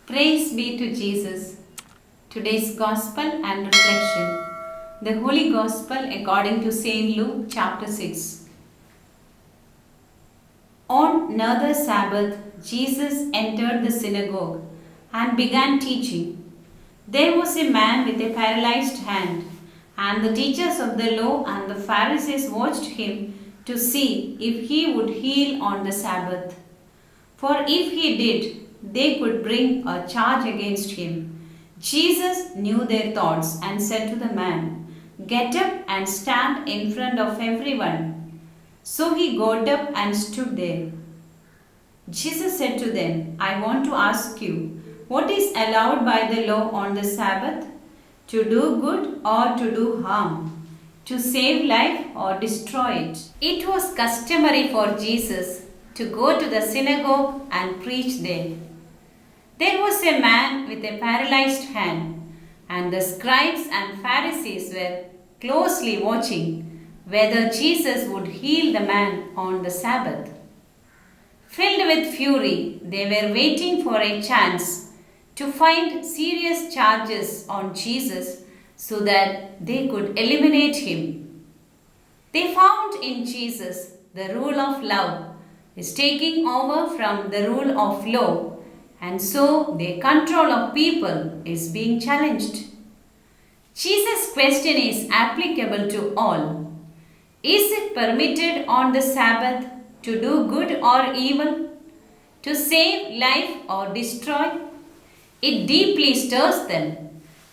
Praise be to Jesus. Today's Gospel and Reflection. The Holy Gospel according to St. Luke chapter 6. On another Sabbath, Jesus entered the synagogue and began teaching. There was a man with a paralyzed hand, and the teachers of the law and the Pharisees watched him to see if he would heal on the Sabbath. For if he did, they could bring a charge against him. Jesus knew their thoughts and said to the man, "Get up and stand in front of everyone." So he got up and stood there. Jesus said to them, "I want to ask you, what is allowed by the law on the Sabbath? To do good or to do harm? To save life or destroy it?" It was customary for Jesus to go to the synagogue and preach there. There was a man with a paralyzed hand, and the scribes and Pharisees were closely watching whether Jesus would heal the man on the Sabbath. Filled with fury, they were waiting for a chance to find serious charges on Jesus so that they could eliminate him. They found in Jesus the rule of love is taking over from the rule of law, and so their control of people is being challenged. Jesus' question is applicable to all. Is it permitted on the Sabbath to do good or evil? To save life or destroy? It deeply stirs them.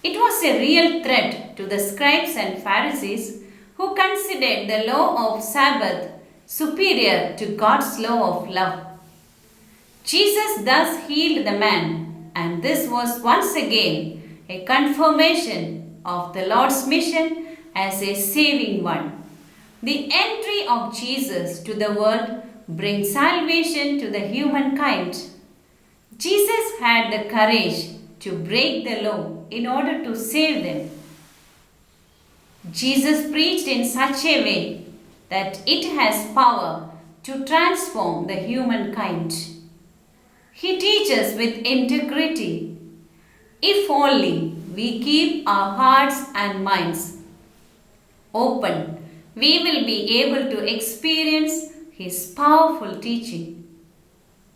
It was a real threat to the scribes and Pharisees who considered the law of Sabbath superior to God's law of love. Jesus thus healed the man, and this was once again a confirmation of the Lord's mission as a saving one. The entry of Jesus to the world brings salvation to the humankind. Jesus had the courage to break the law in order to save them. Jesus preached in such a way that it has power to transform the humankind. He teaches with integrity. If only we keep our hearts and minds open, we will be able to experience His powerful teaching.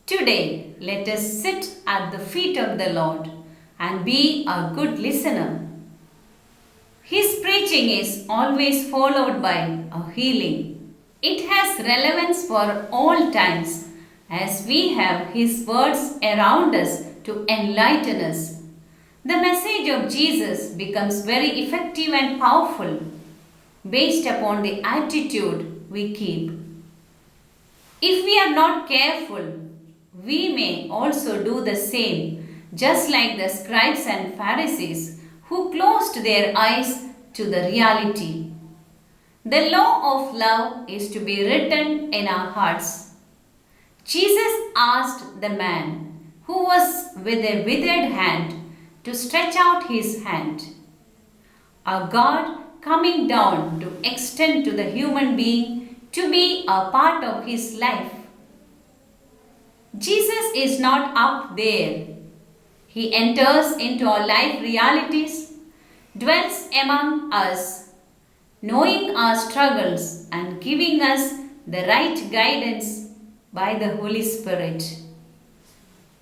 Today, let us sit at the feet of the Lord and be a good listener. His preaching is always followed by a healing. It has relevance for all times, as we have His words around us to enlighten us. The message of Jesus becomes very effective and powerful based upon the attitude we keep. If we are not careful, we may also do the same, just like the scribes and Pharisees who closed their eyes to the reality. The law of love is to be written in our hearts. Jesus asked the man who was with a withered hand to stretch out his hand. A God coming down to extend to the human being to be a part of his life. Jesus is not up there. He enters into our life realities, dwells among us, knowing our struggles and giving us the right guidance by the Holy Spirit.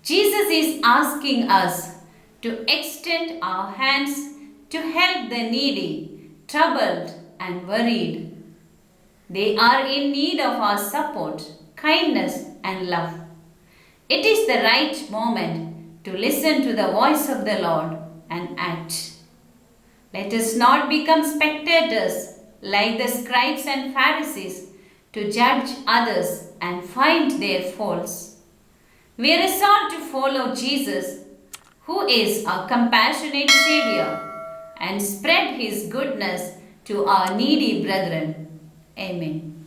Jesus is asking us to extend our hands to help the needy, troubled and worried. They are in need of our support, kindness and love. It is the right moment to listen to the voice of the Lord and act. Let us not become spectators like the scribes and Pharisees to judge others and find their faults. We resolve to follow Jesus, who is our compassionate Savior, and spread His goodness to our needy brethren. Amen.